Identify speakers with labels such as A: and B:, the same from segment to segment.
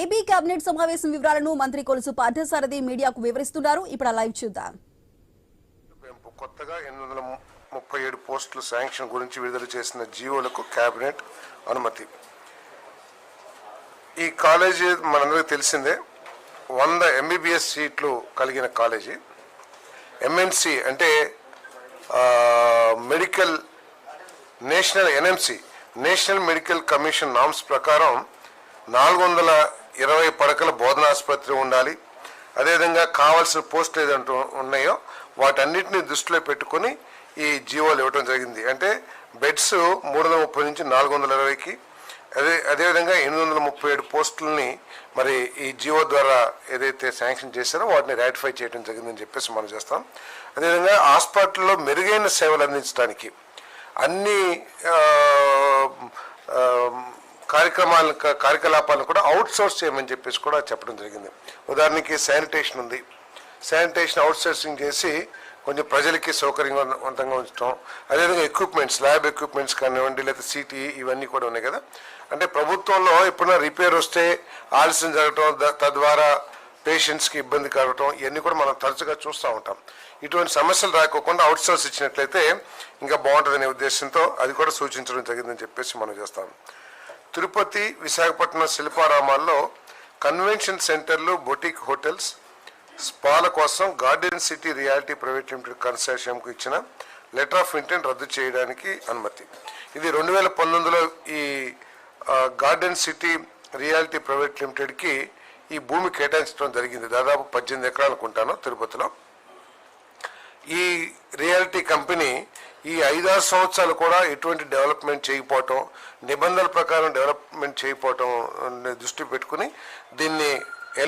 A: AP cabinet సమావేశం వివరాలను మంత్రి కొలుసు పార్థసారథి మీడియాకు వివరిస్తున్నారు. ఇప్పుడు లైవ్ చూద్దాం.
B: కొత్తగా 837 పోస్టుల శాంక్షన్ గురించి విడుదల చేసిన జీవోలకు కేబినెట్ అనుమతి. ఈ కాలేజీ మనందరికీ తెలిసిందే, 100 MBBS సీట్లు కలిగిన కాలేజీ. MNC అంటే medical national medical commission norms ప్రకారం 420 పడకల బోధనాసుపత్రి ఉండాలి. అదేవిధంగా కావాల్సిన పోస్టులు ఏదంటూ ఉన్నాయో వాటన్నిటిని దృష్టిలో పెట్టుకొని ఈ జీవోలు ఇవ్వడం జరిగింది. అంటే బెడ్స్ 330 నుంచి 420కి, అదేవిధంగా 837 పోస్టులని మరి ఈ జీవో ద్వారా ఏదైతే శాంక్షన్ చేశారో వాటిని రాటిఫై చేయడం జరిగిందని చెప్పేసి మనం చేస్తాం. అదేవిధంగా హాస్పిటల్లో మెరుగైన సేవలు అందించడానికి అన్ని కార్యకలాపాలను కూడా అవుట్సోర్స్ చేయమని చెప్పేసి కూడా చెప్పడం జరిగింది. ఉదాహరణకి శానిటేషన్ ఉంది, శానిటేషన్ అవుట్సోర్సింగ్ చేసి కొంచెం ప్రజలకి సౌకర్యవంతంగా ఉంచడం. అదేవిధంగా ఎక్విప్మెంట్స్, ల్యాబ్ ఎక్విప్మెంట్స్ కానివ్వండి, లేదా సిటీ ఇవన్నీ కూడా ఉన్నాయి కదా. అంటే ప్రభుత్వంలో ఎప్పుడైనా రిపేర్ వస్తే ఆలస్యం జరగటం, తద్వారా పేషెంట్స్కి ఇబ్బంది కలగటం, ఇవన్నీ కూడా మనం తరచుగా చూస్తూ ఉంటాం. ఇటువంటి సమస్యలు రాకోకుండా అవుట్సోర్స్ ఇచ్చినట్లయితే ఇంకా బాగుంటుందనే ఉద్దేశంతో అది కూడా సూచించడం జరిగిందని చెప్పేసి మనం చేస్తాం. తిరుపతి, విశాఖపట్నం శిల్పారామాల్లో కన్వెన్షన్ సెంటర్లు, బొటిక్ హోటల్స్, స్పాల కోసం garden city reality private limited కన్సార్షియంకు ఇచ్చిన లెటర్ ఆఫ్ ఇంటెంట్ రద్దు చేయడానికి అనుమతి. ఇది 2019లో ఈ గార్డెన్ సిటీ రియాలిటీ ప్రైవేట్ లిమిటెడ్కి ఈ భూమి కేటాయించడం జరిగింది. దాదాపు 18 ఎకరాలు అనుకుంటాను తిరుపతిలో. ఈ రియాలిటీ కంపెనీ ఈ 5-6 సంవత్సరాలు కూడా ఎటువంటి డెవలప్మెంట్ చేయకపోవటం, నిబంధనల ప్రకారం డెవలప్మెంట్ చేయకపోవటం దృష్టి పెట్టుకుని దీన్ని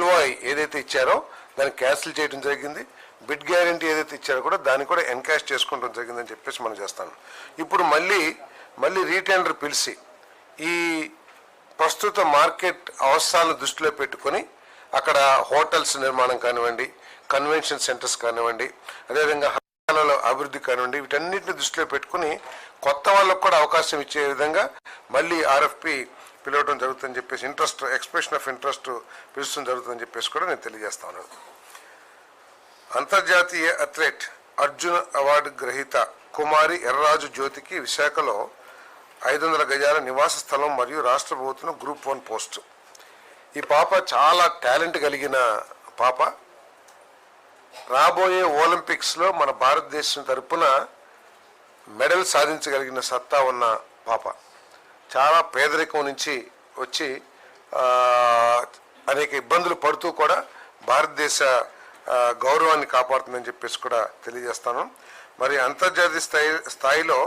B: LOI ఏదైతే ఇచ్చారో దాన్ని క్యాన్సిల్ చేయడం జరిగింది. బిడ్ గ్యారంటీ ఏదైతే ఇచ్చారో కూడా దాన్ని కూడా ఎన్కాష్ చేసుకోవడం జరిగిందని చెప్పేసి మనం చేస్తాను. ఇప్పుడు మళ్ళీ రీటెండర్ పిలిచి ఈ ప్రస్తుత మార్కెట్ అవసరాలను దృష్టిలో పెట్టుకొని అక్కడ హోటల్స్ నిర్మాణం కానివ్వండి, కన్వెన్షన్ సెంటర్స్ కానివ్వండి, అదేవిధంగా అభివృద్ధి కానివ్వండి, వీటన్నిటిని దృష్టిలో పెట్టుకుని కొత్త వాళ్ళకు కూడా అవకాశం ఇచ్చే విధంగా మళ్ళీ RFP పిలవడం జరుగుతుందని చెప్పేసి ఎక్స్ప్రెషన్ ఆఫ్ ఇంట్రెస్ట్ పిలుచడం జరుగుతుందని చెప్పేసి కూడా నేను తెలియజేస్తాను. అంతర్జాతీయ అథ్లెట్ అర్జున అవార్డు గ్రహీత కుమారి ఎర్రాజు జ్యోతికి విశాఖలో 500 గజాల నివాస స్థలం మరియు రాష్ట్ర ప్రభుత్వం గ్రూప్ 1 పోస్టు. ఈ పాప చాలా టాలెంట్ కలిగిన పాప. రాబోయే ఒలింపిక్స్లో మన భారతదేశం తరపున మెడల్ సాధించగలిగిన సత్తా ఉన్న పాప. చాలా పేదరికం నుంచి వచ్చి అనేక ఇబ్బందులు పడుతూ కూడా భారతదేశ గౌరవాన్ని కాపాడుతుందని చెప్పేసి కూడా తెలియజేస్తాను. మరి అంతర్జాతీయ స్థాయిలో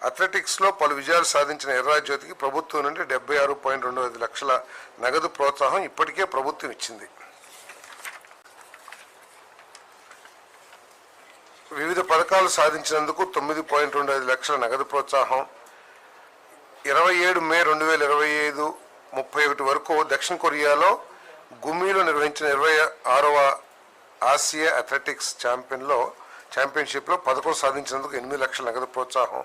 B: అథ్లెటిక్స్లో పలు విజయాలు సాధించిన ఎర్రాజ్ జ్యోతికి ప్రభుత్వం నుండి 76.25 లక్షల నగదు ప్రోత్సాహం ఇప్పటికే ప్రభుత్వం ఇచ్చింది. వివిధ పథకాలు సాధించినందుకు 9.25 లక్షల నగదు ప్రోత్సాహం. 27 మే 2025 31 వరకు దక్షిణ కొరియాలో గుమీలో నిర్వహించిన 26వ ఆసియా అథ్లెటిక్స్ ఛాంపియన్షిప్లో పథకం సాధించినందుకు 8 లక్షల నగదు ప్రోత్సాహం.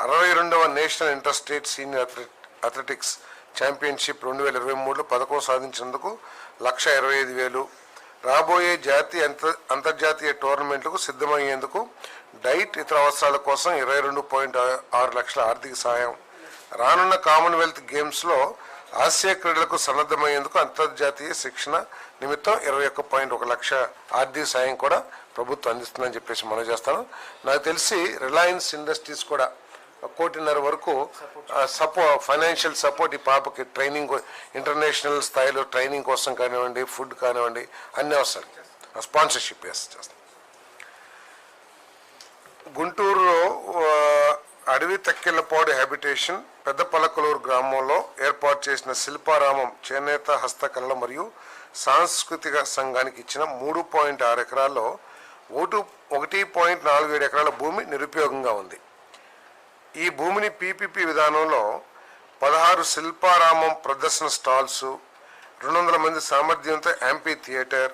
B: 62వ national inter state senior athletics championship 2023లో పథకం సాధించినందుకు 1,25,000. రాబోయే జాతీయ అంతర్జాతీయ టోర్నమెంట్లకు సిద్ధమయ్యేందుకు డైట్ ఇతర అవసరాల కోసం 22.6 లక్షల ఆర్థిక సాయం. రానున్న కామన్వెల్త్ గేమ్స్లో ఆసియా క్రీడలకు సన్నద్ధమయ్యేందుకు అంతర్జాతీయ శిక్షణ నిమిత్తం 21.1 లక్ష ఆర్థిక సాయం కూడా ప్రభుత్వం అందిస్తుందని చెప్పేసి మనం చేస్తాను. నాకు తెలిసి రిలయన్స్ ఇండస్ట్రీస్ కూడా 1.5 కోటి వరకు ఫైనాన్షియల్ సపోర్ట్ ఈ పాపకి ట్రైనింగ్, ఇంటర్నేషనల్ స్థాయిలో ట్రైనింగ్ కోసం కానివ్వండి, ఫుడ్ కానివ్వండి, అన్ని అవసరం స్పాన్సర్షిప్ చేస్తాం. గుంటూరులో అడవి తక్కెళ్లపాడు హ్యాబిటేషన్ పెద్దపలకలూరు గ్రామంలో ఏర్పాటు చేసిన శిల్పారామం చేనేత హస్తకళల మరియు సాంస్కృతిక సంఘానికి ఇచ్చిన 3.6 ఎకరాల్లో 1.47 ఎకరాల భూమి నిరుపయోగంగా ఉంది. ఈ భూమిని PPP విధానంలో 16 శిల్పారామం ప్రదర్శన స్టాల్స్, 200 మంది సామర్థ్యంతో యాంపీ థియేటర్,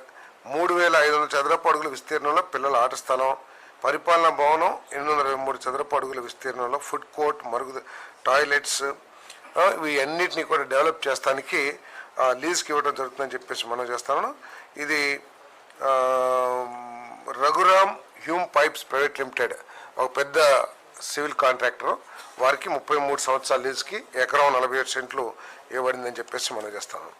B: 3,500 చదరపు అడుగుల విస్తీర్ణంలో పిల్లల ఆట స్థలం, పరిపాలనా భవనం 823 చదరపు అడుగుల విస్తీర్ణంలో ఫుడ్ కోర్ట్, మరుగు టాయిలెట్స్, ఇవి అన్నిటినీ కూడా డెవలప్ చేస్తానికి లీజ్కి ఇవ్వడం జరుగుతుందని చెప్పేసి మనం చేస్తాను. ఇది Raghuram Hume pipes private limited ఒక పెద్ద సివిల్ కాంట్రాక్టర్, వారికి 33 సంవత్సరాల లీజ్కి ఎకరం 47 సెంట్లు ఇవ్వబడిందని చెప్పేసి మనం చేస్తాను.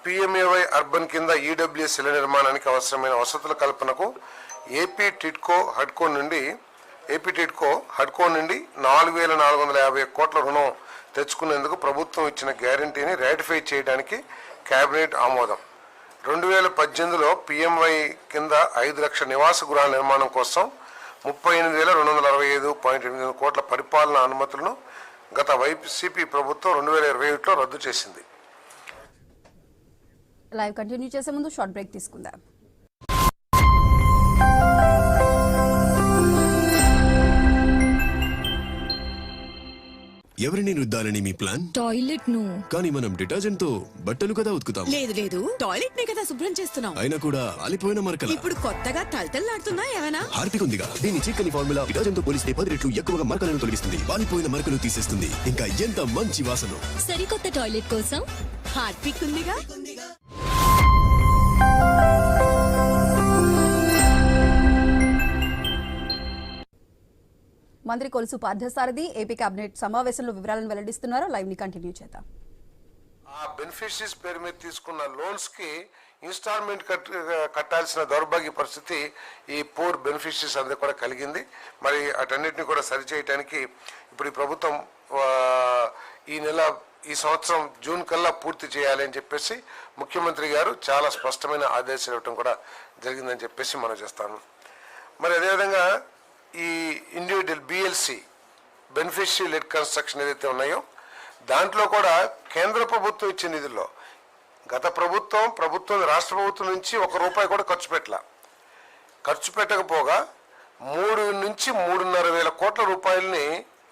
B: పిఎంఏవై అర్బన్ కింద ఈడబ్ల్యూఎస్ ఇళ్ల నిర్మాణానికి అవసరమైన వసతుల కల్పనకు ఏపీ టిడ్కో హడ్కో నుండి 4,450 కోట్ల రుణం తెచ్చుకునేందుకు ప్రభుత్వం ఇచ్చిన గ్యారంటీని రాటిఫై చేయడానికి కేబినెట్ ఆమోదం. 2018లో పిఎంవై కింద 5 లక్షల నివాస గృహాల నిర్మాణం కోసం 38,265.8 కోట్ల పరిపాలనా అనుమతులను గత వైసీపీ ప్రభుత్వం 2021లో రద్దు చేసింది.
A: లైవ్ కంటిన్యూ చేసే ముందు షార్ట్ బ్రేక్ తీసుకుందాం.
C: ఎవరిని రుద్దాలని మీ ప్లాన్?
D: టాయిలెట్ ను.
C: కానీ మనం డిటర్జెంట్ తో బట్టలు కదా ఉతుకుతాం.
D: లేదు లేదు, టాయిలెట్ నే కదా శుభ్రం చేస్తున్నాం.
C: అయినా కూడా అలిపోయిన మరకల.
D: ఇప్పుడు కొత్తగా తలతల్లాడుతున్నా ఏమైనా?
C: హార్పిక్ ఉందిగా, దీని చిక్కని ఫార్ములా డిటర్జెంట్ తో పోలిస్తే 10 రెట్లు ఎక్కువగా మరకలను తొలగిస్తుంది, పాలిపోయిన మరకలు తీసేస్తుంది. ఇంకా ఎంత మంచి వాసన.
D: సరికొత్త టాయిలెట్ కోసం హార్పిక్ ఉందిగా.
A: మంత్రి కొలుసు పార్థసారథి ఏపీ కేబినెట్ సమావేశంలో వివరాలను వెల్లడిస్తున్నారు. లైవ్ ని కంటిన్యూ చేద్దాం.
B: ఆ బెనిఫిషరీస్ పేరు మీద తీసుకున్న లోన్స్ కి ఇన్స్టాల్మెంట్ కట్టాల్సిన దౌర్భాగ్య పరిస్థితి ఈ పూర్ బెనిఫిషరీస్ అందరూ కూడా కలిగింది. మరి అటన్నిటిని కూడా సరిచేయడానికి ఇప్పుడు ఈ ప్రభుత్వం ఈ సంవత్సరం జూన్ కల్లా పూర్తి చేయాలి అని చెప్పేసి ముఖ్యమంత్రి గారు చాలా స్పష్టమైన ఆదేశాలు ఇవ్వడం కూడా జరిగిందని చెప్పేసి మనం చేస్తాను. మరి అదేవిధంగా ఈ individual BLC beneficiary lead construction ఏదైతే ఉన్నాయో దాంట్లో కూడా కేంద్ర ప్రభుత్వం ఇచ్చే నిధుల్లో గత ప్రభుత్వం రాష్ట్ర ప్రభుత్వం నుంచి ₹1 కూడా ఖర్చు పెట్టకపోగా 3 నుంచి 3,500 కోట్ల రూపాయలని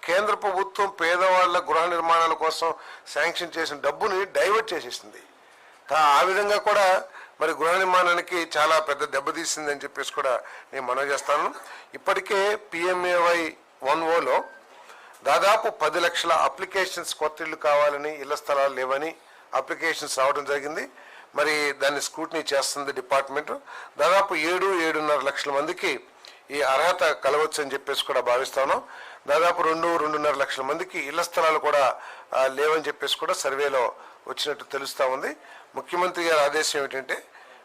B: కేంద్ర ప్రభుత్వం పేదవాళ్ల గృహ నిర్మాణాల కోసం శాంక్షన్ చేసిన డబ్బుని డైవర్ట్ చేసేసింది. ఆ విధంగా కూడా మరి గృహ నిర్మాణానికి చాలా పెద్ద దెబ్బతీసింది అని చెప్పేసి కూడా నేను మనవి చేస్తాను. ఇప్పటికే పిఎంఏవై 1ఓలో దాదాపు 10 లక్షల అప్లికేషన్స్ కొత్త ఇళ్ళు కావాలని, ఇళ్ల స్థలాలు లేవని అప్లికేషన్స్ రావడం జరిగింది. మరి దాన్ని స్క్రూటినీ చేస్తుంది డిపార్ట్మెంట్. దాదాపు 7-7.5 లక్షల మందికి ఈ అర్హత కలవచ్చు అని చెప్పేసి కూడా భావిస్తాను. దాదాపు 2-2.5 లక్షల మందికి ఇళ్ల స్థలాలు కూడా లేవని చెప్పేసి కూడా సర్వేలో వచ్చినట్టు తెలుస్తూ ఉంది. ముఖ్యమంత్రి గారి ఆదేశం ఏమిటంటే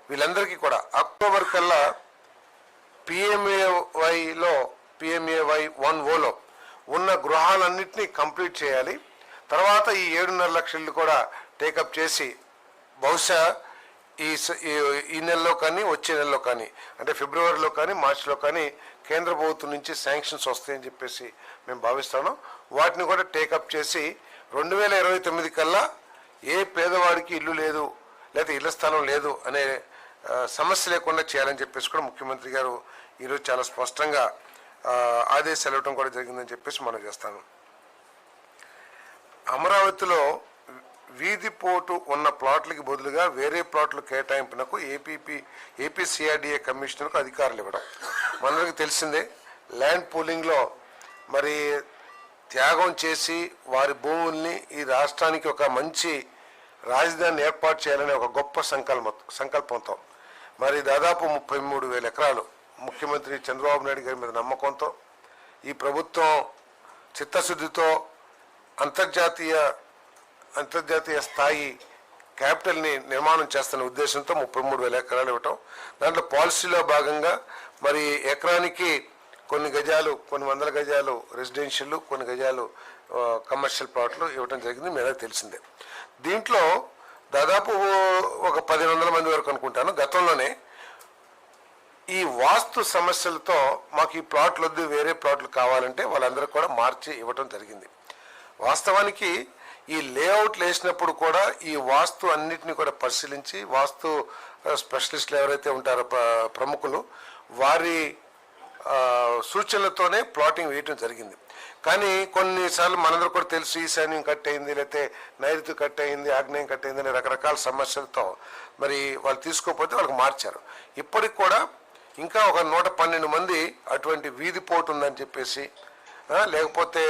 B: వీళ్ళందరికీ కూడా అక్టోబర్ కల్లా పిఎంఏవై 1ఓలో ఉన్న గృహాలన్నింటినీ కంప్లీట్ చేయాలి. తర్వాత ఈ 7.5 లక్షలు కూడా టేకప్ చేసి బహుశా ఈ నెలలో కానీ వచ్చే నెలలో కానీ అంటే ఫిబ్రవరిలో కానీ మార్చిలో కానీ కేంద్ర ప్రభుత్వం నుంచి శాంక్షన్స్ వస్తాయని చెప్పేసి మేము భావిస్తాను. వాటిని కూడా టేకప్ చేసి 2029 కల్లా ఏ పేదవాడికి ఇల్లు లేదు లేకపోతే ఇళ్ల స్థలం లేదు అనే సమస్య లేకుండా చేయాలని చెప్పేసి కూడా ముఖ్యమంత్రి గారు ఈరోజు చాలా స్పష్టంగా ఆదేశాలు ఇవ్వడం కూడా జరిగిందని చెప్పేసి మనం చేస్తాను. అమరావతిలో వీధి పోటు ఉన్న ప్లాట్లకి బదులుగా వేరే ప్లాట్లు కేటాయింపునకు ఏపీ సిఆర్డీఏ కమిషనర్కు అధికారులు ఇవ్వడం మనందరికీ తెలిసిందే. ల్యాండ్ పూలింగ్లో మరి త్యాగం చేసి వారి భూముల్ని ఈ రాష్ట్రానికి ఒక మంచి రాజధాని ఏర్పాటు చేయాలనే ఒక గొప్ప సంకల్పంతో మరి దాదాపు 33,000 ఎకరాలు ముఖ్యమంత్రి చంద్రబాబు నాయుడు గారి మీద నమ్మకంతో ఈ ప్రభుత్వం చిత్తశుద్ధితో అంతర్జాతీయ స్థాయి క్యాపిటల్ని నిర్మాణం చేస్తున్న ఉద్దేశంతో 33,000 ఎకరాలు ఇవ్వటం. దాంట్లో పాలసీలో భాగంగా మరి ఎకరానికి కొన్ని వందల గజాలు రెసిడెన్షియల్, కొన్ని గజాలు కమర్షియల్ ప్లాట్లు ఇవ్వడం జరిగింది. మీద తెలిసిందే. దీంట్లో దాదాపు ఒక 1,100 మంది వరకు అనుకుంటాను గతంలోనే ఈ వాస్తు సమస్యలతో మాకు ఈ ప్లాట్లు వద్దు వేరే ప్లాట్లు కావాలంటే వాళ్ళందరూ కూడా మార్చి ఇవ్వటం జరిగింది. వాస్తవానికి ఈ లేఅవుట్లు వేసినప్పుడు కూడా ఈ వాస్తు అన్నిటిని కూడా పరిశీలించి వాస్తు స్పెషలిస్టులు ఎవరైతే ఉంటారో ప్రముఖులు వారి సూచనలతోనే ప్లాటింగ్ వేయటం జరిగింది. కానీ కొన్నిసార్లు మనందరూ కూడా తెలుసు ఈశాన్యం కట్ అయింది, లేకపోతే నైరుతి కట్ అయింది, ఆగ్నేయం కట్ అయింది అనే రకరకాల సమస్యలతో మరి వాళ్ళు తీసుకోకపోతే వాళ్ళకి మార్చారు. ఇప్పటికి కూడా ఇంకా ఒక 112 మంది అటువంటి వీధి పోటు ఉందని చెప్పేసి లేకపోతే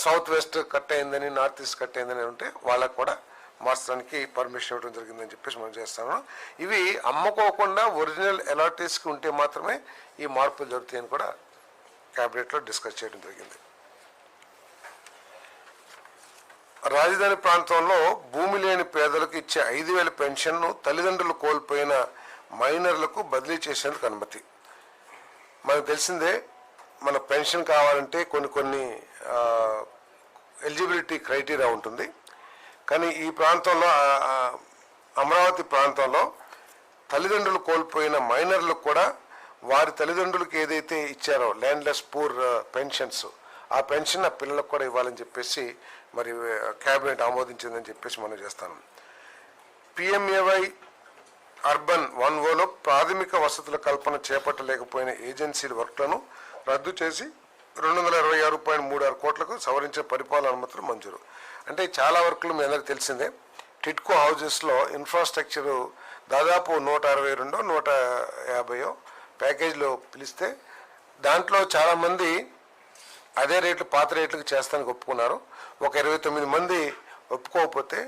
B: సౌత్ వెస్ట్ కట్ అయిందని, నార్త్ ఈస్ట్ కట్ అయిందని ఉంటే వాళ్ళకు కూడా మార్చడానికి పర్మిషన్ ఇవ్వడం జరిగిందని చెప్పేసి మనం చేస్తాము. ఇవి అమ్ముకోకుండా ఒరిజినల్ అలాటీస్కి ఉంటే మాత్రమే ఈ మార్పులు జరుగుతాయని కూడా క్యాబినెట్లో డిస్కస్ చేయడం జరిగింది. రాజధాని ప్రాంతంలో భూమి లేని పేదలకు ఇచ్చే 5,000 పెన్షన్ను తల్లిదండ్రులు కోల్పోయిన మైనర్లకు బదిలీ చేసేందుకు అనుమతి. మనకు తెలిసిందే, మన పెన్షన్ కావాలంటే కొన్ని ఎలిజిబిలిటీ క్రైటీరియా ఉంటుంది. కానీ ఈ ప్రాంతంలో అమరావతి ప్రాంతంలో తల్లిదండ్రులు కోల్పోయిన మైనర్లకు కూడా వారి తల్లిదండ్రులకు ఏదైతే ఇచ్చారో ల్యాండ్లెస్ పూర్ పెన్షన్స్, ఆ పెన్షన్ ఆ పిల్లలకు కూడా ఇవ్వాలని చెప్పేసి మరి క్యాబినెట్ ఆమోదించిందని చెప్పేసి మనం చేస్తాను. పిఎంఏవై అర్బన్ 1O ప్రాథమిక వసతుల కల్పన చేపట్టలేకపోయిన ఏజెన్సీల వర్క్లను రద్దు చేసి 226.36 కోట్లకు సవరించిన పరిపాలన అనుమతులు మంజూరు. అంటే చాలా వర్కులు మీ అందరికీ తెలిసిందే. టిడ్కో హౌజెస్లో ఇన్ఫ్రాస్ట్రక్చరు దాదాపు 162 150 ప్యాకేజీలో పిలిస్తే దాంట్లో చాలామంది అదే రేట్లు పాత రేట్లకు చేస్తానికి ఒప్పుకున్నారు. ఒక 29 మంది ఒప్పుకోకపోతే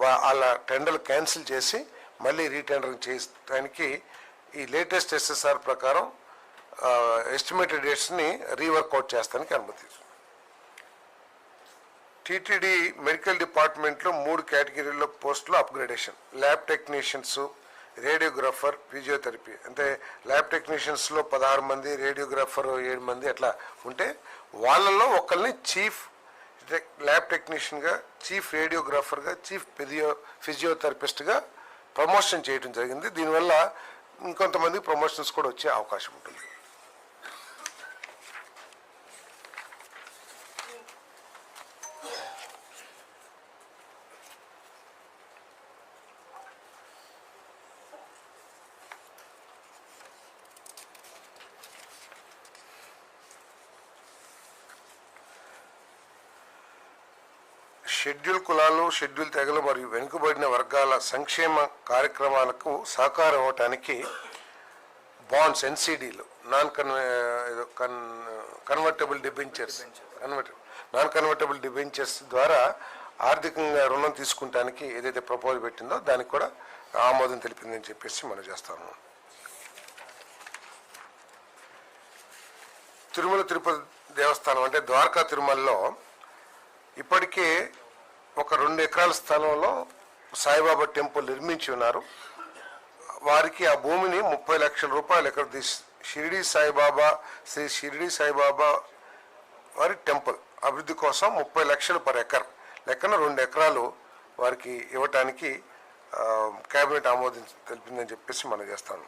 B: వాళ్ళ టెండర్లు క్యాన్సిల్ చేసి మళ్ళీ రీటెండరింగ్ చేయడానికి ఈ లేటెస్ట్ SSR ప్రకారం ఎస్టిమేటెడ్ డేట్స్ని రీవర్కౌట్ చేస్తానికి అనుమతి. టీటీడీ మెడికల్ డిపార్ట్మెంట్లో 3 కేటగిరీల్లో పోస్టులు upgradation. Lab technicians, radiographer, physiotherapy. అంటే ల్యాబ్ టెక్నీషియన్స్లో 16 మంది, రేడియోగ్రాఫర్ 7 మంది అట్లా ఉంటే వాళ్ళల్లో ఒకరిని చీఫ్ ల్యాబ్ టెక్నీషియన్గా, చీఫ్ రేడియోగ్రాఫర్గా, చీఫ్ ఫిజియోథెరపిస్ట్గా ప్రమోషన్ చేయడం జరిగింది. దీనివల్ల ఇంకొంతమంది ప్రమోషన్స్ కూడా వచ్చే అవకాశం ఉంటుంది. షెడ్యూల్ కులాలు, షెడ్యూల్ తెగలు మరియు వెనుకబడిన వర్గాల సంక్షేమ కార్యక్రమాలకు సహకారం ఇవ్వటానికి బాండ్స్, NCDలు, కన్వర్టబుల్ డిబెంచర్స్ ద్వారా ఆర్థికంగా రుణం తీసుకుంటానికి ఏదైతే ప్రపోజల్ పెట్టిందో దానికి కూడా ఆమోదం తెలిపిందని చెప్పేసి మనం చేస్తాము. తిరుమల తిరుపతి దేవస్థానం అంటే ద్వారకా తిరుమలలో ఇప్పటికే ఒక 2 ఎకరాల స్థలంలో సాయిబాబా టెంపుల్ నిర్మించి ఉన్నారు. వారికి ఆ భూమిని 30 లక్షల రూపాయలు ఎకర షిరిడి సాయిబాబా, శ్రీ షిరిడి సాయిబాబా వారి టెంపుల్ అభివృద్ధి కోసం 30 లక్షలు పర్ ఎకర్ లెక్కన 2 ఎకరాలు వారికి ఇవ్వటానికి కేబినెట్ తెలిపిందని చెప్పేసి మనం చేస్తాను.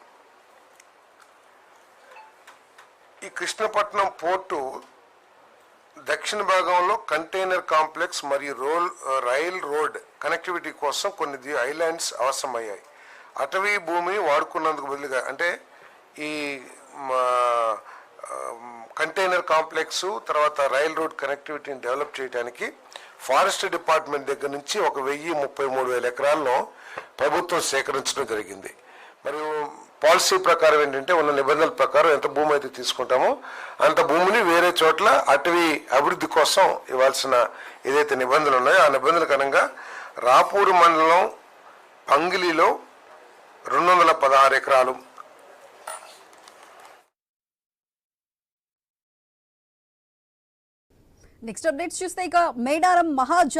B: ఈ కృష్ణపట్నం పోర్టు దక్షిణ భాగంలో కంటైనర్ కాంప్లెక్స్ మరియు రైల్ రోడ్ కనెక్టివిటీ కోసం కొన్ని ఐలాండ్స్ అవసరమయ్యాయి. అటవీ భూమిని వాడుకున్నందుకు బదులుగా అంటే ఈ కంటైనర్ కాంప్లెక్స్ తర్వాత రైల్ రోడ్ కనెక్టివిటీని డెవలప్ చేయడానికి ఫారెస్ట్ డిపార్ట్మెంట్ దగ్గర నుంచి 1,33,000 ఎకరాలను ప్రభుత్వం సేకరించడం జరిగింది. మరియు పాలసీ ప్రకారం ఏంటంటే ఉన్న నిబంధనల ప్రకారం ఎంత భూమి అయితే తీసుకుంటామో అంత భూమిని వేరే చోట్ల అటవీ అభివృద్ధి కోసం ఇవ్వాల్సిన ఏదైతే నిబంధనలు ఉన్నాయో ఆ నిబంధనల కారణంగా రాపూరు మండలం పంగిలిలో 216 ఎకరాలు,
A: నెక్స్ట్ అప్డేట్స్ చూస్తే ఇక మేడారం మహాజాతర